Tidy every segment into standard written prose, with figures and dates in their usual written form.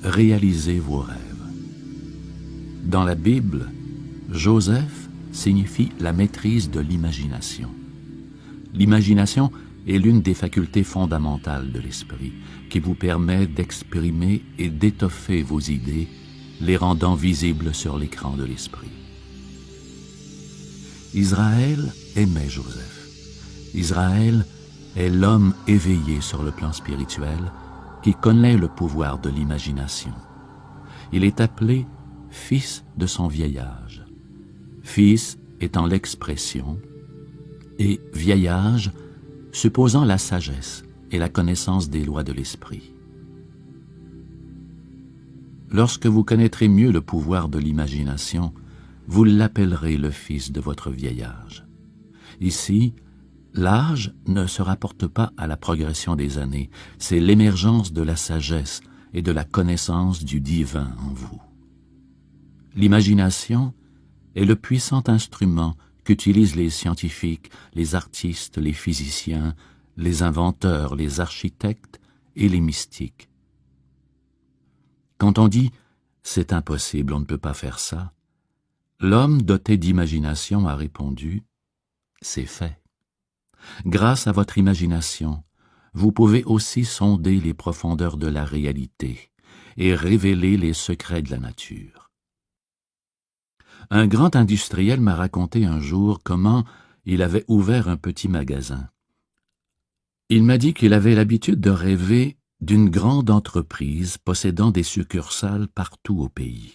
réalisez vos rêves. Dans la Bible, Joseph signifie la maîtrise de l'imagination. L'imagination est l'une des facultés fondamentales de l'esprit, qui vous permet d'exprimer et d'étoffer vos idées, les rendant visibles sur l'écran de l'esprit. Israël aimait Joseph. Israël est l'homme éveillé sur le plan spirituel qui connaît le pouvoir de l'imagination. Il est appelé fils de son vieil âge. Fils étant l'expression et vieil âge supposant la sagesse et la connaissance des lois de l'esprit. Lorsque vous connaîtrez mieux le pouvoir de l'imagination, vous l'appellerez le fils de votre vieil âge. Ici, l'âge ne se rapporte pas à la progression des années, c'est l'émergence de la sagesse et de la connaissance du divin en vous. L'imagination est le puissant instrument qu'utilisent les scientifiques, les artistes, les physiciens, les inventeurs, les architectes et les mystiques. Quand on dit « c'est impossible, on ne peut pas faire ça », l'homme doté d'imagination a répondu « c'est fait ». Grâce à votre imagination, vous pouvez aussi sonder les profondeurs de la réalité et révéler les secrets de la nature. Un grand industriel m'a raconté un jour comment il avait ouvert un petit magasin. Il m'a dit qu'il avait l'habitude de rêver d'une grande entreprise possédant des succursales partout au pays.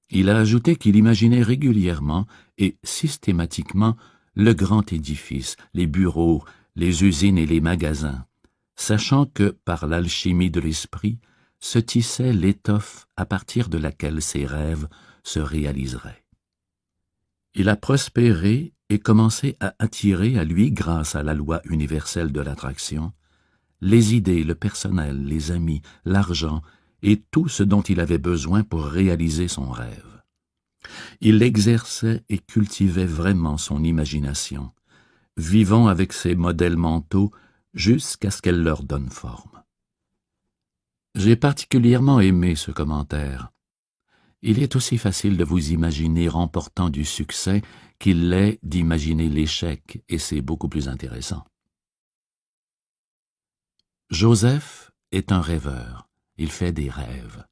Il a ajouté qu'il imaginait régulièrement et systématiquement le grand édifice, les bureaux, les usines et les magasins, sachant que, par l'alchimie de l'esprit, se tissait l'étoffe à partir de laquelle ses rêves se réaliseraient. Il a prospéré et commencé à attirer à lui, grâce à la loi universelle de l'attraction, les idées, le personnel, les amis, l'argent et tout ce dont il avait besoin pour réaliser son rêve. Il exerçait et cultivait vraiment son imagination, vivant avec ses modèles mentaux jusqu'à ce qu'elle leur donne forme. J'ai particulièrement aimé ce commentaire. Il est aussi facile de vous imaginer remportant du succès qu'il l'est d'imaginer l'échec, et c'est beaucoup plus intéressant. Joseph est un rêveur, il fait des rêves.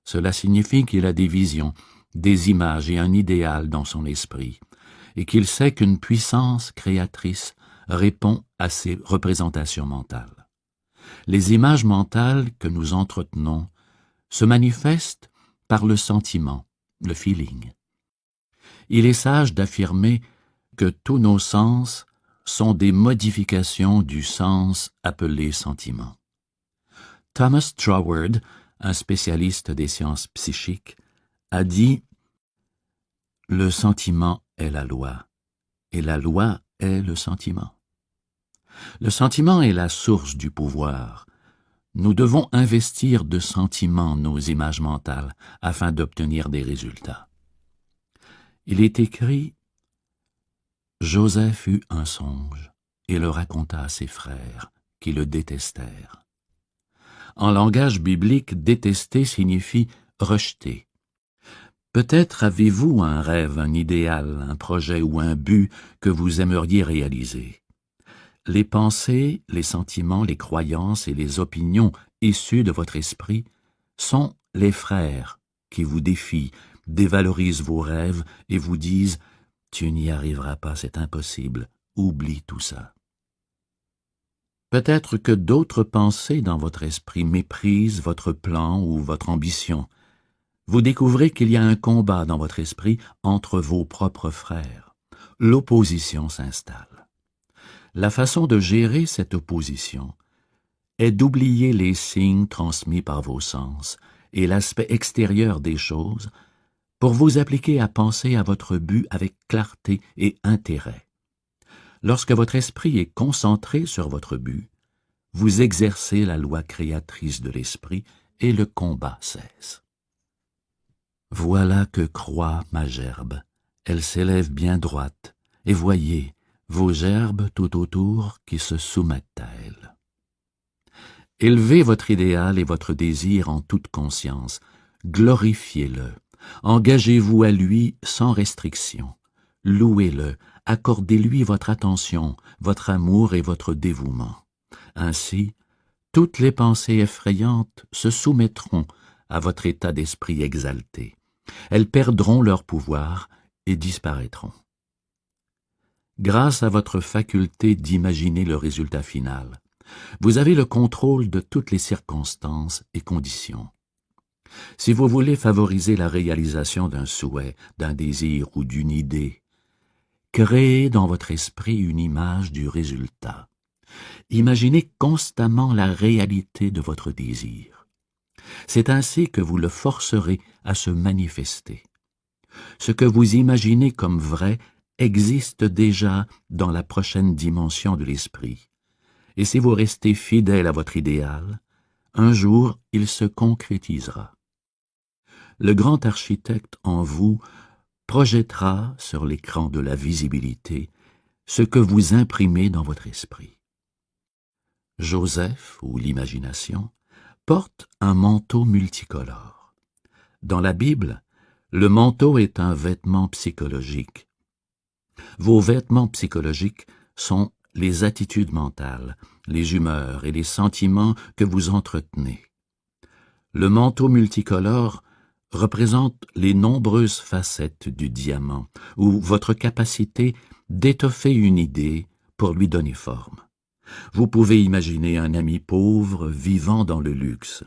Cela signifie qu'il a des visions, des images et un idéal dans son esprit, et qu'il sait qu'une puissance créatrice répond à ses représentations mentales. Les images mentales que nous entretenons se manifestent par le sentiment, le feeling. Il est sage d'affirmer que tous nos sens sont des modifications du sens appelé sentiment. Thomas Troward, un spécialiste des sciences psychiques, a dit « Le sentiment est la loi, et la loi est le sentiment. » Le sentiment est la source du pouvoir. Nous devons investir de sentiments nos images mentales afin d'obtenir des résultats. Il est écrit « Joseph eut un songe et le raconta à ses frères, qui le détestèrent. » En langage biblique, détester signifie rejeter. Peut-être avez-vous un rêve, un idéal, un projet ou un but que vous aimeriez réaliser. Les pensées, les sentiments, les croyances et les opinions issues de votre esprit sont les frères qui vous défient, dévalorisent vos rêves et vous disent « Tu n'y arriveras pas, c'est impossible, oublie tout ça. » Peut-être que d'autres pensées dans votre esprit méprisent votre plan ou votre ambition. Vous découvrez qu'il y a un combat dans votre esprit entre vos propres frères. L'opposition s'installe. La façon de gérer cette opposition est d'oublier les signes transmis par vos sens et l'aspect extérieur des choses pour vous appliquer à penser à votre but avec clarté et intérêt. Lorsque votre esprit est concentré sur votre but, vous exercez la loi créatrice de l'esprit et le combat cesse. Voilà que croît ma gerbe, elle s'élève bien droite, et voyez, vos gerbes tout autour qui se soumettent à elle. Élevez votre idéal et votre désir en toute conscience, glorifiez-le, engagez-vous à lui sans restriction, louez-le, accordez-lui votre attention, votre amour et votre dévouement. Ainsi, toutes les pensées effrayantes se soumettront à votre état d'esprit exalté. Elles perdront leur pouvoir et disparaîtront. Grâce à votre faculté d'imaginer le résultat final, vous avez le contrôle de toutes les circonstances et conditions. Si vous voulez favoriser la réalisation d'un souhait, d'un désir ou d'une idée, créez dans votre esprit une image du résultat. Imaginez constamment la réalité de votre désir. C'est ainsi que vous le forcerez à se manifester. Ce que vous imaginez comme vrai existe déjà dans la prochaine dimension de l'esprit. Et si vous restez fidèle à votre idéal, un jour il se concrétisera. Le grand architecte en vous projettera sur l'écran de la visibilité ce que vous imprimez dans votre esprit. Joseph, ou l'imagination, porte un manteau multicolore. Dans la Bible, le manteau est un vêtement psychologique. Vos vêtements psychologiques sont les attitudes mentales, les humeurs et les sentiments que vous entretenez. Le manteau multicolore représente les nombreuses facettes du diamant, ou votre capacité d'étoffer une idée pour lui donner forme. Vous pouvez imaginer un ami pauvre vivant dans le luxe.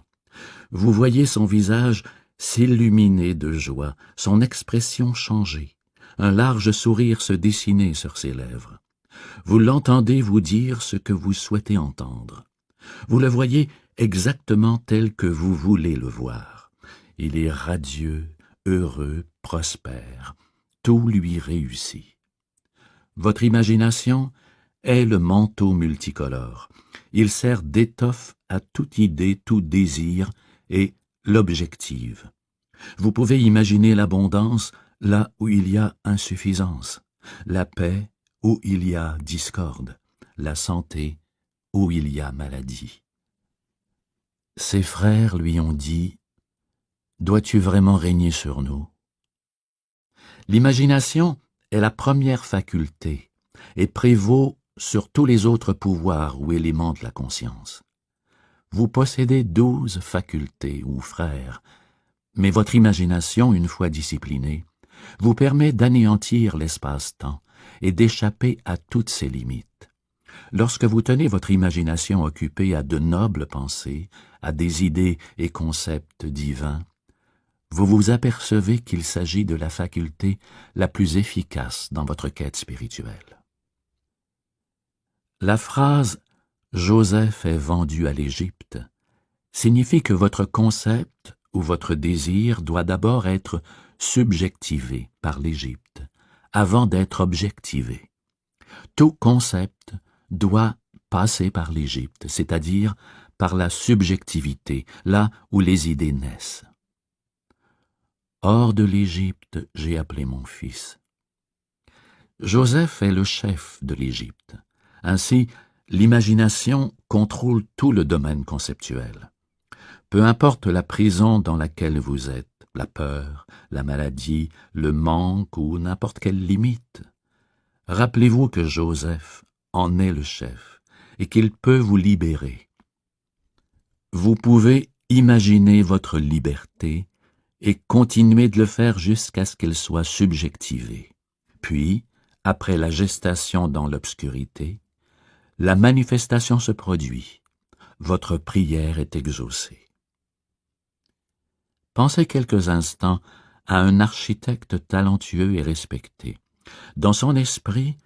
Vous voyez son visage s'illuminer de joie, son expression changer, un large sourire se dessiner sur ses lèvres. Vous l'entendez vous dire ce que vous souhaitez entendre. Vous le voyez exactement tel que vous voulez le voir. Il est radieux, heureux, prospère. Tout lui réussit. Votre imagination est le manteau multicolore. Il sert d'étoffe à toute idée, tout désir et l'objective. Vous pouvez imaginer l'abondance là où il y a insuffisance, la paix où il y a discorde, la santé où il y a maladie. Ses frères lui ont dit « Dois-tu vraiment régner sur nous ?» L'imagination est la première faculté et prévaut sur tous les autres pouvoirs ou éléments de la conscience. Vous possédez 12 facultés ou frères, mais votre imagination, une fois disciplinée, vous permet d'anéantir l'espace-temps et d'échapper à toutes ses limites. Lorsque vous tenez votre imagination occupée à de nobles pensées, à des idées et concepts divins, vous vous apercevez qu'il s'agit de la faculté la plus efficace dans votre quête spirituelle. La phrase « Joseph est vendu à l'Égypte » signifie que votre concept ou votre désir doit d'abord être subjectivé par l'Égypte, avant d'être objectivé. Tout concept doit passer par l'Égypte, c'est-à-dire par la subjectivité, là où les idées naissent. Hors de l'Égypte, j'ai appelé mon fils. Joseph est le chef de l'Égypte. Ainsi, l'imagination contrôle tout le domaine conceptuel. Peu importe la prison dans laquelle vous êtes, la peur, la maladie, le manque ou n'importe quelle limite, rappelez-vous que Joseph en est le chef et qu'il peut vous libérer. Vous pouvez imaginer votre liberté et continuer de le faire jusqu'à ce qu'elle soit subjectivée. Puis, après la gestation dans l'obscurité, la manifestation se produit. Votre prière est exaucée. Pensez quelques instants à un architecte talentueux et respecté. Dans son esprit,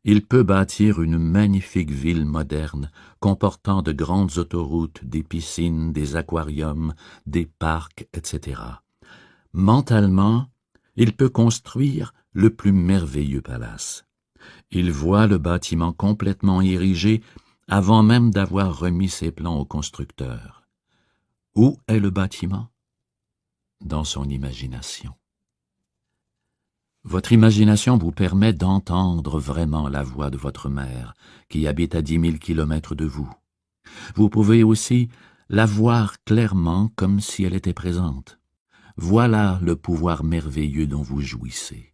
il peut bâtir une magnifique ville moderne, comportant de grandes autoroutes, des piscines, des aquariums, des parcs, etc. Mentalement, il peut construire le plus merveilleux palace. Il voit le bâtiment complètement érigé avant même d'avoir remis ses plans au constructeur. Où est le bâtiment? Dans son imagination. Votre imagination vous permet d'entendre vraiment la voix de votre mère, qui habite à 10 000 kilomètres de vous. Vous pouvez aussi la voir clairement comme si elle était présente. Voilà le pouvoir merveilleux dont vous jouissez.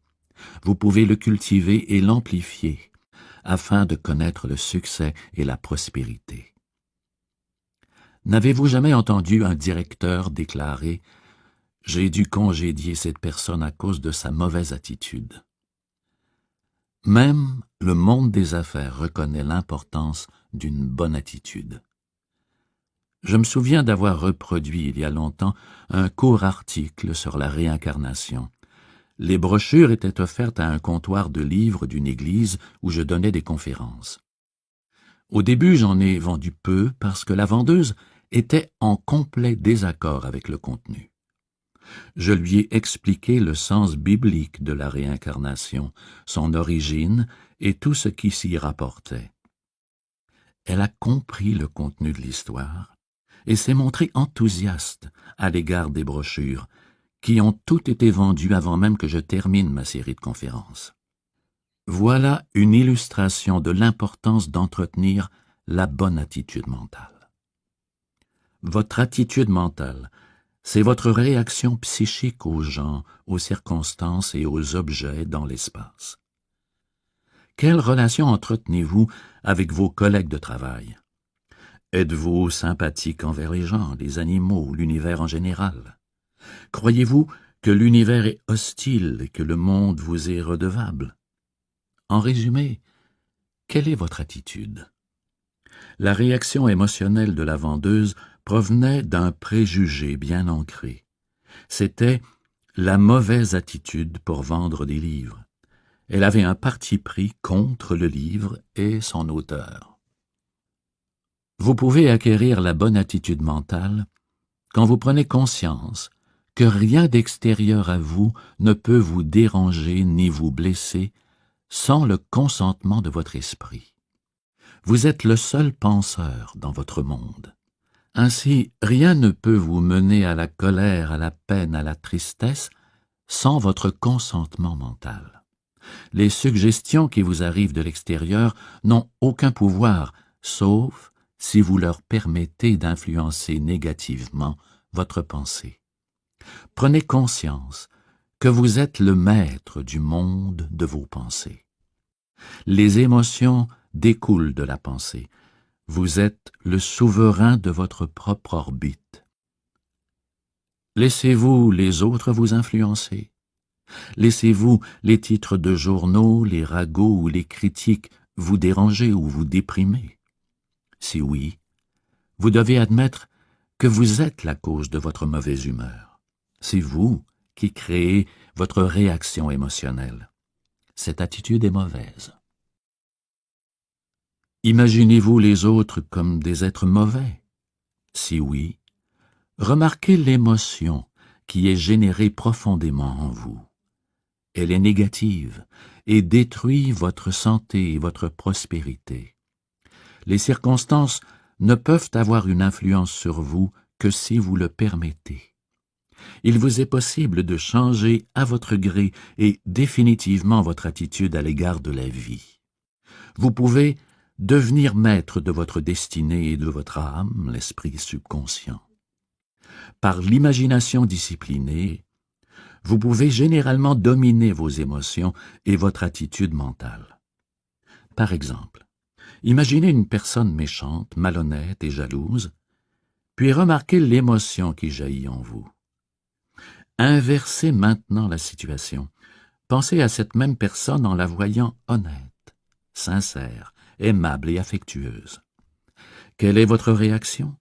Vous pouvez le cultiver et l'amplifier afin de connaître le succès et la prospérité. N'avez-vous jamais entendu un directeur déclarer « J'ai dû congédier cette personne à cause de sa mauvaise attitude ». Même le monde des affaires reconnaît l'importance d'une bonne attitude. Je me souviens d'avoir reproduit il y a longtemps un court article sur la réincarnation. Les brochures étaient offertes à un comptoir de livres d'une église où je donnais des conférences. Au début, j'en ai vendu peu parce que la vendeuse était en complet désaccord avec le contenu. Je lui ai expliqué le sens biblique de la réincarnation, son origine et tout ce qui s'y rapportait. Elle a compris le contenu de l'histoire et s'est montrée enthousiaste à l'égard des brochures, qui ont toutes été vendues avant même que je termine ma série de conférences. Voilà une illustration de l'importance d'entretenir la bonne attitude mentale. Votre attitude mentale, c'est votre réaction psychique aux gens, aux circonstances et aux objets dans l'espace. Quelle relation entretenez-vous avec vos collègues de travail? Êtes-vous sympathique envers les gens, les animaux, l'univers en général? Croyez-vous que l'univers est hostile et que le monde vous est redevable? En résumé, quelle est votre attitude? La réaction émotionnelle de la vendeuse provenait d'un préjugé bien ancré. C'était la mauvaise attitude pour vendre des livres. Elle avait un parti pris contre le livre et son auteur. Vous pouvez acquérir la bonne attitude mentale quand vous prenez conscience que rien d'extérieur à vous ne peut vous déranger ni vous blesser sans le consentement de votre esprit. Vous êtes le seul penseur dans votre monde. Ainsi, rien ne peut vous mener à la colère, à la peine, à la tristesse, sans votre consentement mental. Les suggestions qui vous arrivent de l'extérieur n'ont aucun pouvoir, sauf si vous leur permettez d'influencer négativement votre pensée. Prenez conscience que vous êtes le maître du monde de vos pensées. Les émotions découlent de la pensée. Vous êtes le souverain de votre propre orbite. Laissez-vous les autres vous influencer? Laissez-vous les titres de journaux, les ragots ou les critiques vous déranger ou vous déprimer? Si oui, vous devez admettre que vous êtes la cause de votre mauvaise humeur. C'est vous qui créez votre réaction émotionnelle. Cette attitude est mauvaise. Imaginez-vous les autres comme des êtres mauvais? Si oui, remarquez l'émotion qui est générée profondément en vous. Elle est négative et détruit votre santé et votre prospérité. Les circonstances ne peuvent avoir une influence sur vous que si vous le permettez. Il vous est possible de changer à votre gré et définitivement votre attitude à l'égard de la vie. Vous pouvez devenir maître de votre destinée et de votre âme, l'esprit subconscient. Par l'imagination disciplinée, vous pouvez généralement dominer vos émotions et votre attitude mentale. Par exemple, imaginez une personne méchante, malhonnête et jalouse, puis remarquez l'émotion qui jaillit en vous. Inversez maintenant la situation. Pensez à cette même personne en la voyant honnête, sincère, aimable et affectueuse. Quelle est votre réaction?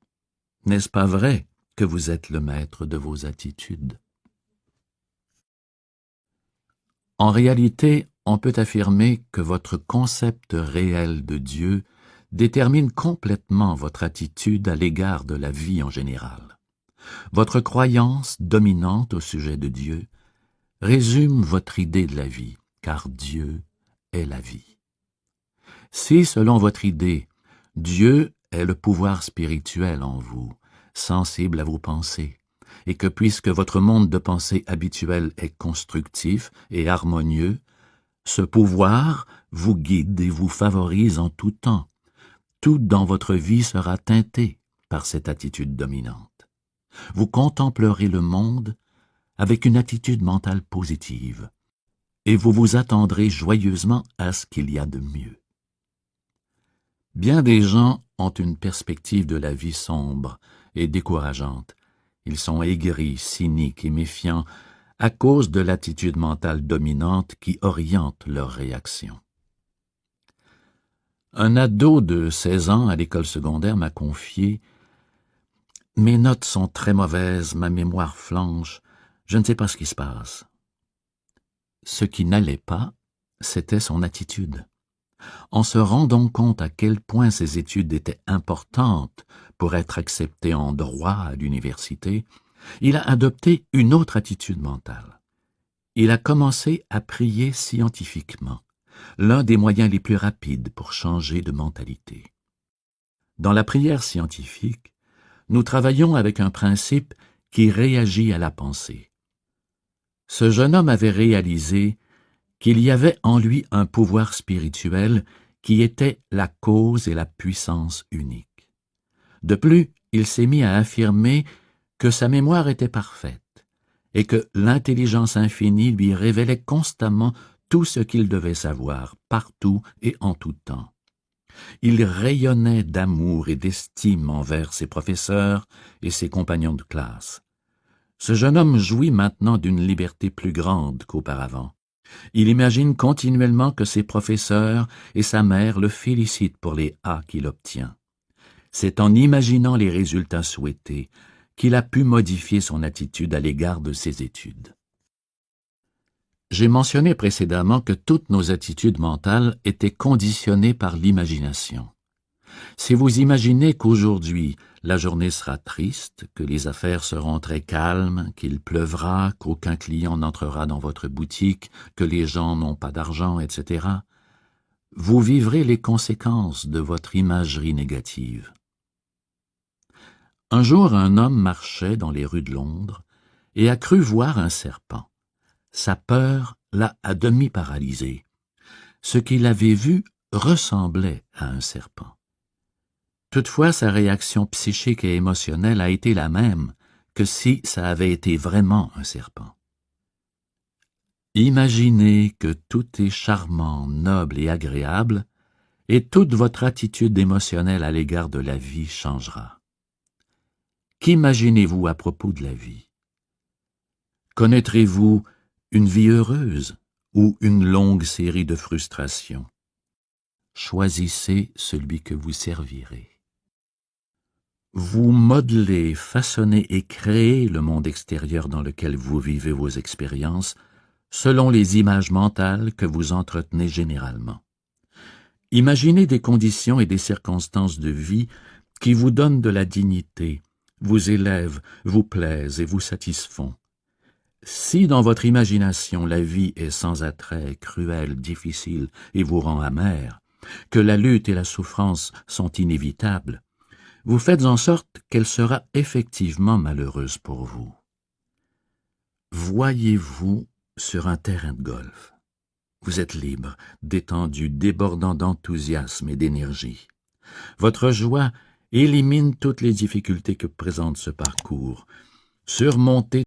N'est-ce pas vrai que vous êtes le maître de vos attitudes? En réalité, on peut affirmer que votre concept réel de Dieu détermine complètement votre attitude à l'égard de la vie en général. Votre croyance dominante au sujet de Dieu résume votre idée de la vie, car Dieu est la vie. Si, selon votre idée, Dieu est le pouvoir spirituel en vous, sensible à vos pensées, et que puisque votre monde de pensée habituel est constructif et harmonieux, ce pouvoir vous guide et vous favorise en tout temps, tout dans votre vie sera teinté par cette attitude dominante. Vous contemplerez le monde avec une attitude mentale positive, et vous vous attendrez joyeusement à ce qu'il y a de mieux. Bien des gens ont une perspective de la vie sombre et décourageante. Ils sont aigris, cyniques et méfiants à cause de l'attitude mentale dominante qui oriente leurs réactions. Un ado de 16 ans à l'école secondaire m'a confié « Mes notes sont très mauvaises, ma mémoire flanche, je ne sais pas ce qui se passe. » Ce qui n'allait pas, c'était son attitude. En se rendant compte à quel point ses études étaient importantes pour être accepté en droit à l'université, il a adopté une autre attitude mentale. Il a commencé à prier scientifiquement, l'un des moyens les plus rapides pour changer de mentalité. Dans la prière scientifique, nous travaillons avec un principe qui réagit à la pensée. Ce jeune homme avait réalisé qu'il y avait en lui un pouvoir spirituel qui était la cause et la puissance unique. De plus, il s'est mis à affirmer que sa mémoire était parfaite et que l'intelligence infinie lui révélait constamment tout ce qu'il devait savoir, partout et en tout temps. Il rayonnait d'amour et d'estime envers ses professeurs et ses compagnons de classe. Ce jeune homme jouit maintenant d'une liberté plus grande qu'auparavant. Il imagine continuellement que ses professeurs et sa mère le félicitent pour les A qu'il obtient. C'est en imaginant les résultats souhaités qu'il a pu modifier son attitude à l'égard de ses études. J'ai mentionné précédemment que toutes nos attitudes mentales étaient conditionnées par l'imagination. Si vous imaginez qu'aujourd'hui la journée sera triste, que les affaires seront très calmes, qu'il pleuvra, qu'aucun client n'entrera dans votre boutique, que les gens n'ont pas d'argent, etc., vous vivrez les conséquences de votre imagerie négative. Un jour, un homme marchait dans les rues de Londres et a cru voir un serpent. Sa peur l'a à demi paralysé. Ce qu'il avait vu ressemblait à un serpent. Toutefois, sa réaction psychique et émotionnelle a été la même que si ça avait été vraiment un serpent. Imaginez que tout est charmant, noble et agréable, et toute votre attitude émotionnelle à l'égard de la vie changera. Qu'imaginez-vous à propos de la vie? Connaîtrez-vous une vie heureuse ou une longue série de frustrations? Choisissez celui que vous servirez. Vous modelez, façonnez et créez le monde extérieur dans lequel vous vivez vos expériences selon les images mentales que vous entretenez généralement. Imaginez des conditions et des circonstances de vie qui vous donnent de la dignité, vous élèvent, vous plaisent et vous satisfont. Si dans votre imagination la vie est sans attrait, cruelle, difficile et vous rend amer, que la lutte et la souffrance sont inévitables, vous faites en sorte qu'elle sera effectivement malheureuse pour vous. Voyez-vous sur un terrain de golf. Vous êtes libre, détendu, débordant d'enthousiasme et d'énergie. Votre joie élimine toutes les difficultés que présente ce parcours. Surmontez